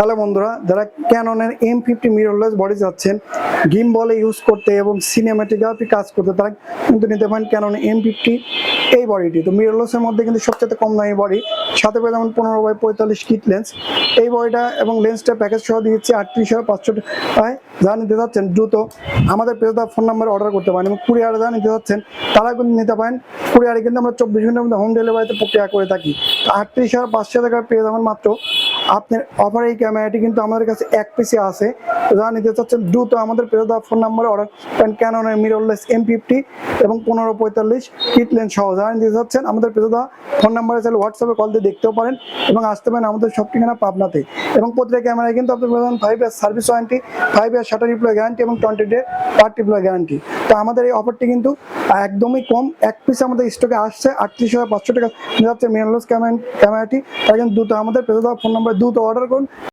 Hello বন্ধুরা, যারা ক্যাননের M50 mirrorless body চাচ্ছেন গিম্বলে ইউজ করতে এবং সিনেমাটোগ্রাফি কাজ করতে, তারা কিন্তু নিতে পারেন ক্যানন M50 এই বডিটি। তো মিররলেসের মধ্যে কিন্তু সবচেয়ে কম দামি বডি, সাথে পেয়ে যেমন 15x45 কিট লেন্স। এই বডিটা এবং লেন্সটা প্যাকেজ সহ দিচ্ছি 38,500 টাকায়। যারা নিতে চাচ্ছেন দ্রুত আমাদের পেজটা ফোন নাম্বারে অর্ডার করতে পারেন, এবং কুরিয়ারে যারা নিতে চাচ্ছেন তারা কিন্তু নিতে পারেন। কুরিয়ারে কিন্তু আমরা 24 ঘন্টার মধ্যে হোম ডেলিভারিতে প্রক্রিয়া করে থাকি। 38,500 টাকায় পেয়ে যাবেন মাত্র আপনার অফার। এই ক্যামেরাটি কিন্তু আমাদের কাছে এক পিসে আছে। যারা নিতে চাচ্ছেন দ্রুত আমাদের পেজ দেওয়া ফোন নাম্বারে অর্ডার করেন ক্যাননের মিররলেস M50 এবং 15x45 কিট লেন্স সহ। যারা নিতে চাচ্ছেন আমাদের পেজ দেওয়া ফোন নাম্বারে চাইলে হোয়াটসঅ্যাপে কল দিয়ে দেখতেও পারেন এবং আসতে পারেন আমাদের সব ঠিকানা পাবনাতে। এবং প্রতিটা ক্যামেরায় কিন্তু আপনি পাবেন 5 ইয়ার সার্ভিস ওয়ারেন্টি, 5 ইয়ার শাটার রিপ্লাই গ্যারান্টি এবং 20 ডে পার্ট রিপ্লাই গ্যারান্টি। তো আমাদের এই অফারটি কিন্তু একদমই কম, এক পিস আমাদের স্টকে আসছে 38,500 টাকা যাচ্ছে মিররলেস ক্যামেরাটি। তাই কিন্তু দ্রুত আমাদের পেজ দেওয়া ফোন নাম্বারে দ্রুত অর্ডার করুন।